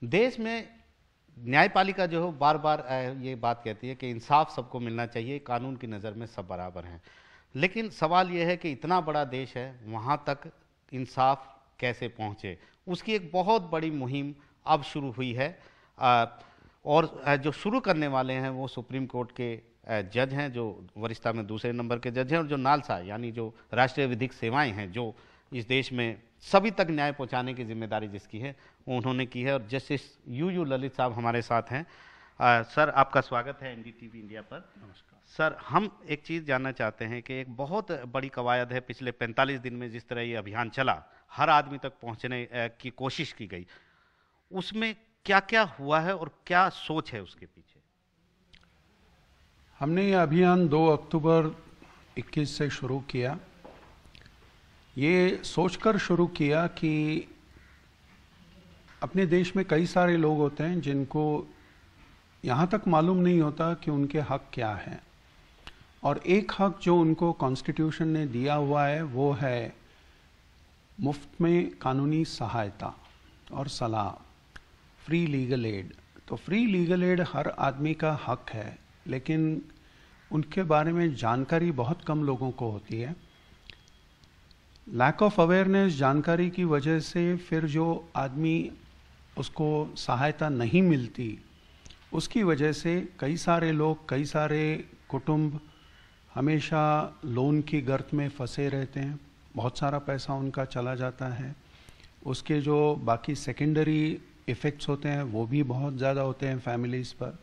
देश में न्यायपालिका जो है बार बार ये बात कहती है कि इंसाफ सबको मिलना चाहिए, कानून की नज़र में सब बराबर हैं। लेकिन सवाल ये है कि इतना बड़ा देश है, वहाँ तक इंसाफ कैसे पहुँचे। उसकी एक बहुत बड़ी मुहिम अब शुरू हुई है। अ, और जो शुरू करने वाले हैं वो सुप्रीम कोर्ट के जज हैं, जो वरिष्ठता में दूसरे नंबर के जज हैं, और जो नालसा यानी जो राष्ट्रीय विधिक सेवाएं हैं, जो इस देश में सभी तक न्याय पहुंचाने की जिम्मेदारी जिसकी है वो उन्होंने की है। और जस्टिस यू ललित साहब हमारे साथ हैं। सर, आपका स्वागत है एनडीटीवी इंडिया पर। नमस्कार। सर, हम एक चीज़ जानना चाहते हैं कि एक बहुत बड़ी कवायद है, पिछले 45 दिन में जिस तरह ये अभियान चला, हर आदमी तक पहुंचने की कोशिश की गई, उसमें क्या क्या हुआ है और क्या सोच है उसके पीछे। हमने ये अभियान 2 अक्टूबर 21 से शुरू किया। ये सोचकर शुरू किया कि अपने देश में कई सारे लोग होते हैं जिनको यहाँ तक मालूम नहीं होता कि उनके हक क्या हैं, और एक हक जो उनको कॉन्स्टिट्यूशन ने दिया हुआ है वो है मुफ्त में कानूनी सहायता और सलाह, फ्री लीगल एड। तो फ्री लीगल एड हर आदमी का हक है, लेकिन उनके बारे में जानकारी बहुत कम लोगों को होती है। लैक ऑफ अवेयरनेस, जानकारी की वजह से फिर जो आदमी उसको सहायता नहीं मिलती, उसकी वजह से कई सारे लोग, कई सारे कुटुंब हमेशा लोन की गर्त में फंसे रहते हैं। बहुत सारा पैसा उनका चला जाता है। उसके जो बाकी सेकेंडरी इफ़ेक्ट्स होते हैं वो भी बहुत ज़्यादा होते हैं फैमिलीज़ पर।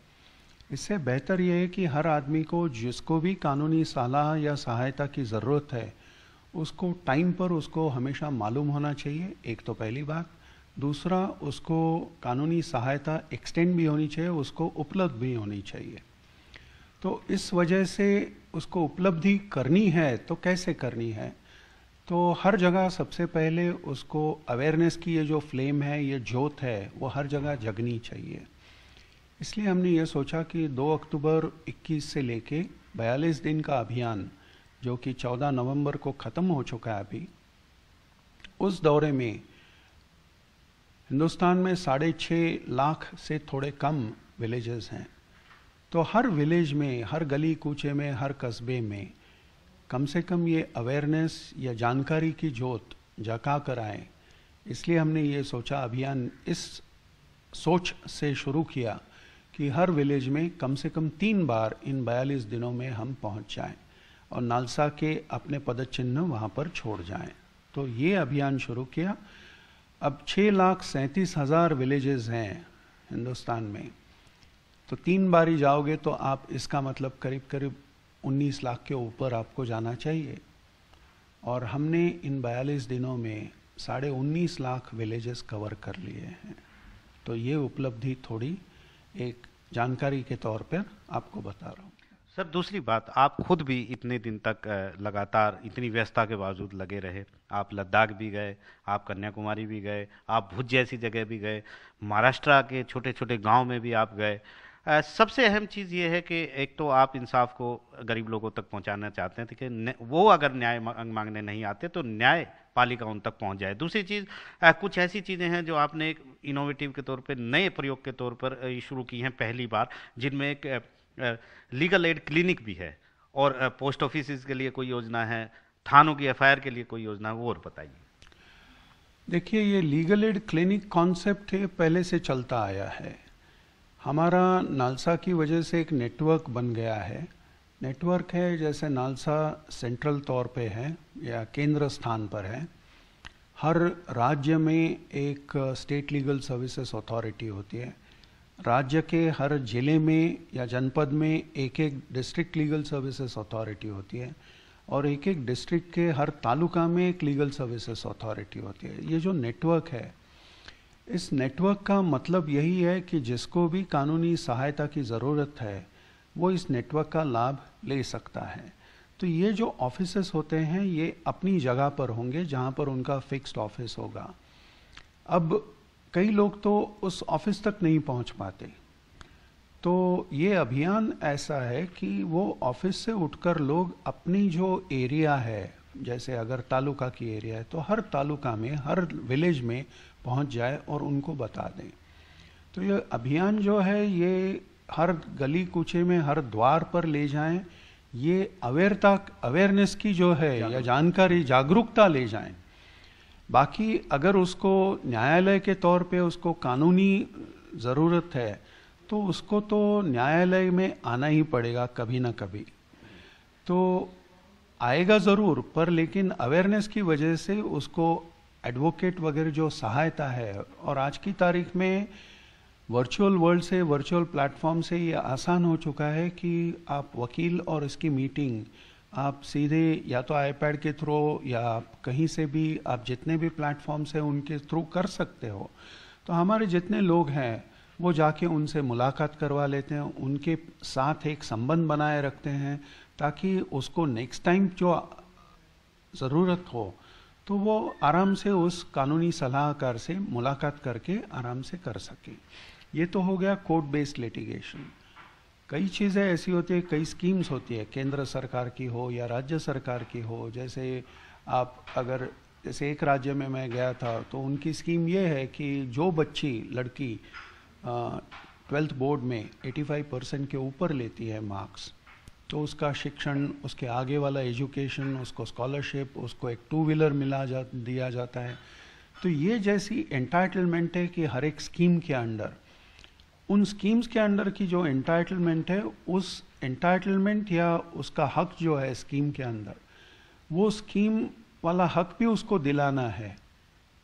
इससे बेहतर यह है कि हर आदमी को जिसको भी कानूनी सलाह या सहायता की ज़रूरत है उसको टाइम पर उसको हमेशा मालूम होना चाहिए, एक तो पहली बात। दूसरा, उसको कानूनी सहायता एक्सटेंड भी होनी चाहिए, उसको उपलब्ध भी होनी चाहिए। तो इस वजह से उसको उपलब्धि करनी है तो कैसे करनी है, तो हर जगह सबसे पहले उसको अवेयरनेस की ये जो फ्लेम है, ये जोत है, वो हर जगह जगनी चाहिए। इसलिए हमने ये सोचा कि 2 अक्टूबर 21 से लेके 42 दिन का अभियान, जो कि 14 नवंबर को ख़त्म हो चुका है अभी, उस दौरे में हिंदुस्तान में 6.5 लाख से थोड़े कम विलेजेस हैं। तो हर विलेज में, हर गली कूचे में, हर कस्बे में कम से कम ये अवेयरनेस या जानकारी की जोत जगा कर आए। इसलिए हमने ये सोचा, अभियान इस सोच से शुरू किया कि हर विलेज में कम से कम 3 बार इन 42 दिनों में हम पहुंच जाएं और नालसा के अपने पदचिन्ह वहां पर छोड़ जाएं। तो ये अभियान शुरू किया। अब 6,37,000 विलेजेस हैं हिंदुस्तान में, तो 3 बारी जाओगे तो आप, इसका मतलब करीब करीब 19 लाख के ऊपर आपको जाना चाहिए। और हमने इन 42 दिनों में 19.5 लाख विलेजेस कवर कर लिए हैं। तो ये उपलब्धि थोड़ी एक जानकारी के तौर पर आपको बता रहा हूँ। सर, दूसरी बात, आप खुद भी इतने दिन तक लगातार इतनी व्यस्तता के बावजूद लगे रहे। आप लद्दाख भी गए, आप कन्याकुमारी भी गए, आप भुज जैसी जगह भी गए, महाराष्ट्र के छोटे छोटे गांव में भी आप गए। सबसे अहम चीज़ ये है कि एक तो आप इंसाफ को गरीब लोगों तक पहुंचाना चाहते हैं कि वो अगर न्याय मांगने नहीं आते तो न्याय पालिका उन तक पहुंच जाए। दूसरी चीज़, कुछ ऐसी चीज़ें हैं जो आपने एक इनोवेटिव के तौर पे, नए प्रयोग के तौर पर शुरू की हैं पहली बार, जिनमें एक लीगल एड क्लिनिक भी है, और पोस्ट ऑफिस के लिए कोई योजना है, थानों की एफआईआर के लिए कोई योजना है, वो और बताइए। देखिए, ये लीगल एड क्लिनिक कॉन्सेप्ट है, पहले से चलता आया है। हमारा नालसा की वजह से एक नेटवर्क बन गया है। नेटवर्क है जैसे नालसा सेंट्रल तौर पे है या केंद्र स्थान पर है। हर राज्य में एक स्टेट लीगल सर्विसेज अथॉरिटी होती है। राज्य के हर जिले में या जनपद में एक एक डिस्ट्रिक्ट लीगल सर्विसेज अथॉरिटी होती है, और एक एक डिस्ट्रिक्ट के हर तालुका में एक लीगल सर्विसेज अथॉरिटी होती है। ये जो नेटवर्क है, इस नेटवर्क का मतलब यही है कि जिसको भी कानूनी सहायता की ज़रूरत है वो इस नेटवर्क का लाभ ले सकता है। तो ये जो ऑफिसेस होते हैं ये अपनी जगह पर होंगे जहाँ पर उनका फिक्स्ड ऑफिस होगा। अब कई लोग तो उस ऑफिस तक नहीं पहुँच पाते, तो ये अभियान ऐसा है कि वो ऑफिस से उठकर लोग अपनी जो एरिया है, जैसे अगर तालुका की एरिया है तो हर तालुका में, हर विलेज में पहुंच जाए और उनको बता दें। तो ये अभियान जो है ये हर गली कूचे में, हर द्वार पर ले जाएं, ये अवेयरनेस की जो है या जानकारी, जागरूकता ले जाएं। बाकी अगर उसको न्यायालय के तौर पे उसको कानूनी ज़रूरत है तो उसको तो न्यायालय में आना ही पड़ेगा कभी ना कभी, तो आएगा ज़रूर, पर लेकिन अवेयरनेस की वजह से उसको एडवोकेट वगैरह जो सहायता है, और आज की तारीख में वर्चुअल वर्ल्ड से, वर्चुअल प्लेटफॉर्म से ये आसान हो चुका है कि आप वकील और इसकी मीटिंग आप सीधे या तो आईपैड के थ्रू या आप कहीं से भी, आप जितने भी प्लेटफॉर्म्स हैं उनके थ्रू कर सकते हो। तो हमारे जितने लोग हैं वो जाके उनसे मुलाकात करवा लेते हैं, उनके साथ एक संबंध बनाए रखते हैं, ताकि उसको नेक्स्ट टाइम जो ज़रूरत हो तो वो आराम से उस कानूनी सलाहकार से मुलाकात करके आराम से कर सके। ये तो हो गया कोर्ट बेस्ड लिटिगेशन। कई चीज़ें ऐसी होती है, कई स्कीम्स होती है, केंद्र सरकार की हो या राज्य सरकार की हो। जैसे आप अगर, जैसे एक राज्य में मैं गया था तो उनकी स्कीम ये है कि जो बच्ची, लड़की 12th बोर्ड में 85% के ऊपर लेती है मार्क्स, तो उसका शिक्षण, उसके आगे वाला एजुकेशन, उसको स्कॉलरशिप, उसको एक 2 व्हीलर दिया जाता है। तो ये जैसी एंटाइटलमेंट है कि हर एक स्कीम के अंडर, उन स्कीम्स के अंडर की जो एंटाइटलमेंट है, उस एंटाइटलमेंट या उसका हक जो है स्कीम के अंदर, वो स्कीम वाला हक भी उसको दिलाना है।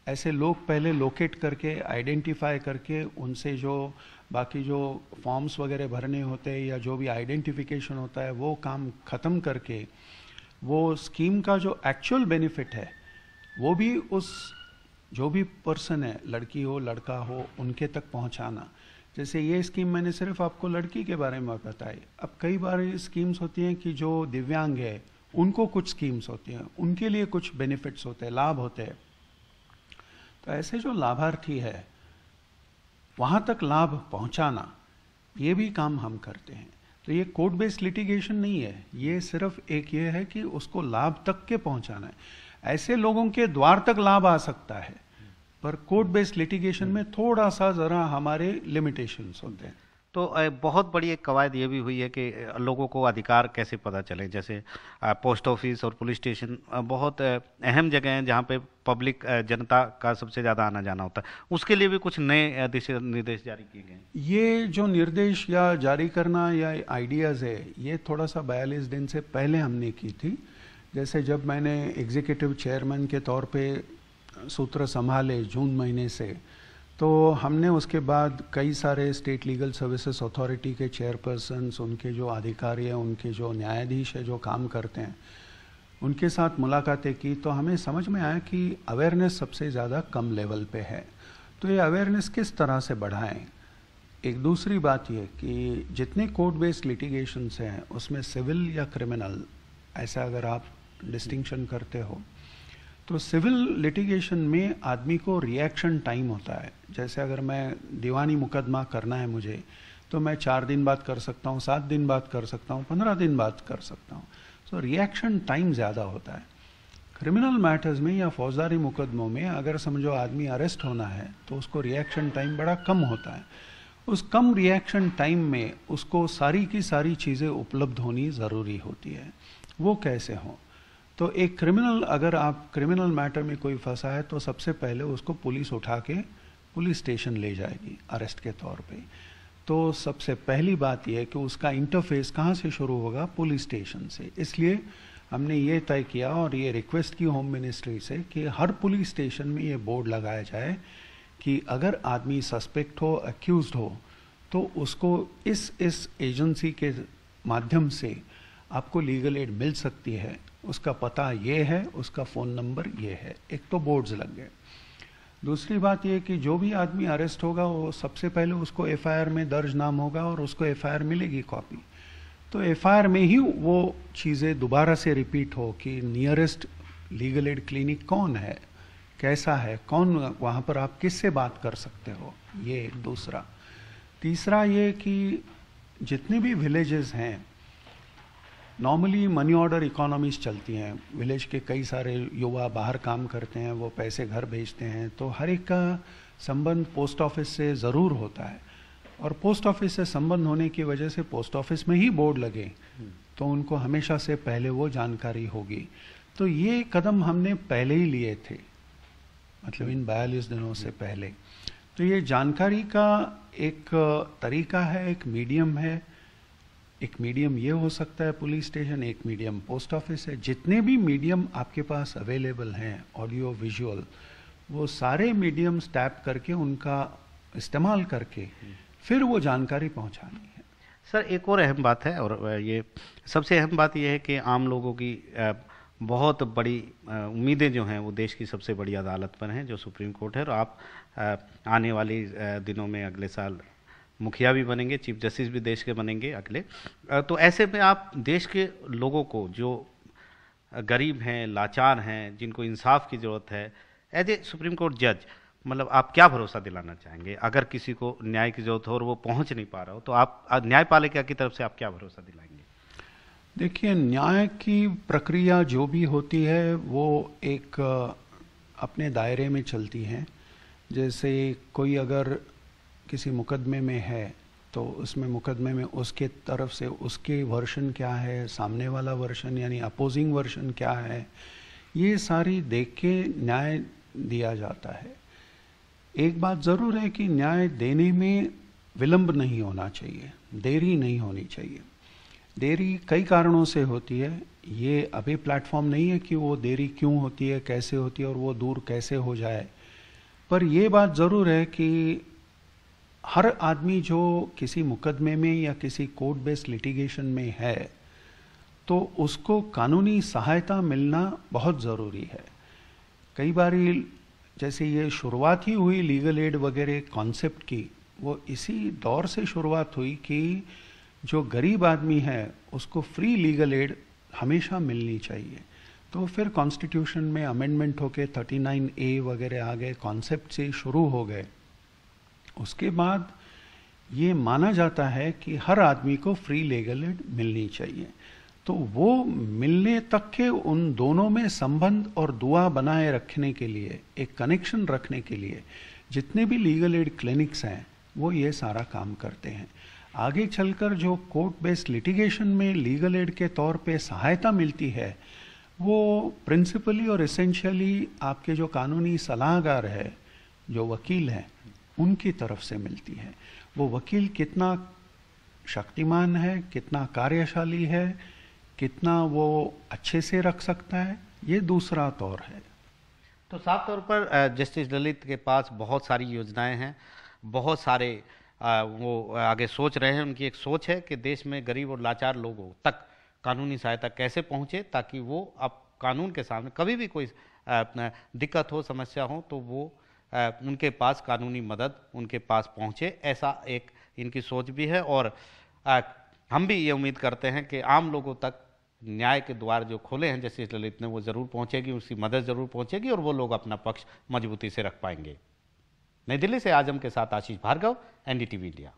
ऐसे लोग पहले लोकेट करके, आइडेंटिफाई करके, उनसे जो बाकी जो फॉर्म्स वगैरह भरने होते हैं या जो भी आइडेंटिफिकेशन होता है वो काम ख़त्म करके, वो स्कीम का जो एक्चुअल बेनिफिट है वो भी उस जो भी पर्सन है, लड़की हो लड़का हो, उनके तक पहुंचाना। जैसे ये स्कीम मैंने सिर्फ आपको लड़की के बारे में बताई। अब कई बार ये स्कीम्स होती हैं कि जो दिव्यांग है उनको कुछ स्कीम्स होती हैं, उनके लिए कुछ बेनिफिट्स होते हैं, लाभ होते हैं। तो ऐसे जो लाभार्थी है वहां तक लाभ पहुंचाना, ये भी काम हम करते हैं। तो ये कोर्ट बेस्ड लिटिगेशन नहीं है, ये सिर्फ एक ये है कि उसको लाभ तक के पहुंचाना है। ऐसे लोगों के द्वार तक लाभ आ सकता है, पर कोर्ट बेस्ड लिटिगेशन में थोड़ा सा जरा हमारे लिमिटेशंस होते हैं। तो बहुत बड़ी एक कवायद ये भी हुई है कि लोगों को अधिकार कैसे पता चले। जैसे पोस्ट ऑफिस और पुलिस स्टेशन बहुत अहम जगह हैं जहाँ पे पब्लिक, जनता का सबसे ज़्यादा आना जाना होता है। उसके लिए भी कुछ नए दिशा निर्देश जारी किए गए हैं। ये जो निर्देश या जारी करना या आइडियाज़ है, ये थोड़ा सा 42 दिन से पहले हमने की थी। जैसे जब मैंने एग्जीक्यूटिव चेयरमैन के तौर पे सूत्र संभाले जून महीने से, तो हमने उसके बाद कई सारे स्टेट लीगल सर्विसेज अथॉरिटी के चेयरपर्सन्स, उनके जो अधिकारी हैं, उनके जो न्यायाधीश है जो काम करते हैं, उनके साथ मुलाकातें की। तो हमें समझ में आया कि अवेयरनेस सबसे ज़्यादा कम लेवल पे है। तो ये अवेयरनेस किस तरह से बढ़ाएं। एक दूसरी बात ये कि जितने कोर्ट बेस्ड लिटिगेशंस हैं उसमें सिविल या क्रिमिनल, ऐसा अगर आप डिस्टिंक्शन करते हो, तो सिविल लिटिगेशन में आदमी को रिएक्शन टाइम होता है। जैसे अगर मैं दीवानी मुकदमा करना है मुझे, तो मैं 4 दिन बाद कर सकता हूँ, 7 दिन बाद कर सकता हूँ, 15 दिन बाद कर सकता हूँ। सो रिएक्शन टाइम ज़्यादा होता है। क्रिमिनल मैटर्स में या फौजदारी मुकदमों में अगर समझो आदमी अरेस्ट होना है तो उसको रिएक्शन टाइम बड़ा कम होता है। उस कम रिएक्शन टाइम में उसको सारी की सारी चीज़ें उपलब्ध होनी ज़रूरी होती है। वो कैसे हों? तो एक क्रिमिनल, अगर आप क्रिमिनल मैटर में कोई फंसा है तो सबसे पहले उसको पुलिस उठा के पुलिस स्टेशन ले जाएगी अरेस्ट के तौर पे। तो सबसे पहली बात यह है कि उसका इंटरफेस कहाँ से शुरू होगा? पुलिस स्टेशन से। इसलिए हमने ये तय किया और ये रिक्वेस्ट की होम मिनिस्ट्री से कि हर पुलिस स्टेशन में ये बोर्ड लगाया जाए कि अगर आदमी सस्पेक्ट हो, अक्यूज्ड हो, तो उसको इस एजेंसी के माध्यम से आपको लीगल एड मिल सकती है। उसका पता ये है, उसका फ़ोन नंबर ये है। एक तो बोर्ड्स लग गए। दूसरी बात ये कि जो भी आदमी अरेस्ट होगा वो सबसे पहले उसको एफआईआर में दर्ज नाम होगा और उसको एफआईआर मिलेगी कॉपी। तो एफआईआर में ही वो चीज़ें दोबारा से रिपीट हो कि नियरेस्ट लीगल एड क्लिनिक कौन है, कैसा है, कौन वहाँ पर आप किससे बात कर सकते हो, ये दूसरा। तीसरा ये कि जितने भी विलेजेस हैं, नॉर्मली मनी ऑर्डर इकोनॉमीज चलती हैं। विलेज के कई सारे युवा बाहर काम करते हैं, वो पैसे घर भेजते हैं, तो हर एक का संबंध पोस्ट ऑफिस से ज़रूर होता है। और पोस्ट ऑफिस से संबंध होने की वजह से पोस्ट ऑफिस में ही बोर्ड लगे, तो उनको हमेशा से पहले वो जानकारी होगी। तो ये कदम हमने पहले ही लिए थे, मतलब इन 42 दिनों से पहले। तो ये जानकारी का एक तरीका है, एक मीडियम है। एक मीडियम ये हो सकता है पुलिस स्टेशन, एक मीडियम पोस्ट ऑफिस है। जितने भी मीडियम आपके पास अवेलेबल हैं ऑडियो विजुअल, वो सारे मीडियम्स टैप करके उनका इस्तेमाल करके फिर वो जानकारी पहुंचानी है। सर, एक और अहम बात है, और ये सबसे अहम बात ये है कि आम लोगों की बहुत बड़ी उम्मीदें जो हैं वो देश की सबसे बड़ी अदालत पर हैं, जो सुप्रीम कोर्ट है। और आप आने वाली दिनों में अगले साल मुखिया भी बनेंगे, चीफ जस्टिस भी देश के बनेंगे अगले। तो ऐसे में आप देश के लोगों को, जो गरीब हैं, लाचार हैं, जिनको इंसाफ की ज़रूरत है, एज ए सुप्रीम कोर्ट जज, मतलब आप क्या भरोसा दिलाना चाहेंगे? अगर किसी को न्याय की जरूरत हो और वो पहुंच नहीं पा रहा हो, तो आप न्यायपालिका की तरफ से आप क्या भरोसा दिलाएंगे? देखिए, न्याय की प्रक्रिया जो भी होती है वो एक अपने दायरे में चलती है। जैसे कोई अगर किसी मुकदमे में है तो उसमें मुकदमे में उसके तरफ से उसके वर्शन क्या है, सामने वाला वर्शन यानी अपोजिंग वर्शन क्या है, ये सारी देख के न्याय दिया जाता है। एक बात ज़रूर है कि न्याय देने में विलंब नहीं होना चाहिए, देरी नहीं होनी चाहिए। देरी कई कारणों से होती है, ये अभी प्लेटफॉर्म नहीं है कि वो देरी क्यों होती है, कैसे होती है और वो दूर कैसे हो जाए। पर ये बात ज़रूर है कि हर आदमी जो किसी मुकदमे में या किसी कोर्ट बेस्ड लिटिगेशन में है, तो उसको कानूनी सहायता मिलना बहुत ज़रूरी है। कई बार जैसे ये शुरुआत ही हुई लीगल एड वगैरह कॉन्सेप्ट की, वो इसी दौर से शुरुआत हुई कि जो गरीब आदमी है उसको फ्री लीगल एड हमेशा मिलनी चाहिए। तो फिर कॉन्स्टिट्यूशन में अमेंडमेंट होके 39A वगैरह आ गए, कॉन्सेप्ट से शुरू हो गए। उसके बाद ये माना जाता है कि हर आदमी को फ्री लीगल एड मिलनी चाहिए। तो वो मिलने तक के उन दोनों में संबंध और दुआ बनाए रखने के लिए, एक कनेक्शन रखने के लिए जितने भी लीगल एड क्लिनिक्स हैं वो ये सारा काम करते हैं। आगे चलकर जो कोर्ट बेस्ड लिटिगेशन में लीगल एड के तौर पे सहायता मिलती है, वो प्रिंसिपली और एसेंशियली आपके जो कानूनी सलाहकार है, जो वकील हैं, उनकी तरफ से मिलती है। वो वकील कितना शक्तिमान है, कितना कार्यशाली है, कितना वो अच्छे से रख सकता है, ये दूसरा तौर है। तो साफ तौर पर जस्टिस ललित के पास बहुत सारी योजनाएं हैं, बहुत सारे वो आगे सोच रहे हैं। उनकी एक सोच है कि देश में गरीब और लाचार लोगों तक कानूनी सहायता कैसे पहुंचे, ताकि वो अब कानून के सामने कभी भी कोई दिक्कत हो, समस्या हो, तो वो उनके पास कानूनी मदद उनके पास पहुंचे। ऐसा एक इनकी सोच भी है, और हम भी ये उम्मीद करते हैं कि आम लोगों तक न्याय के द्वार जो खोले हैं जस्टिस ललित ने, वो ज़रूर पहुंचेगी, उसकी मदद ज़रूर पहुंचेगी और वो लोग अपना पक्ष मजबूती से रख पाएंगे। नई दिल्ली से आजम के साथ आशीष भार्गव, NDTV इंडिया।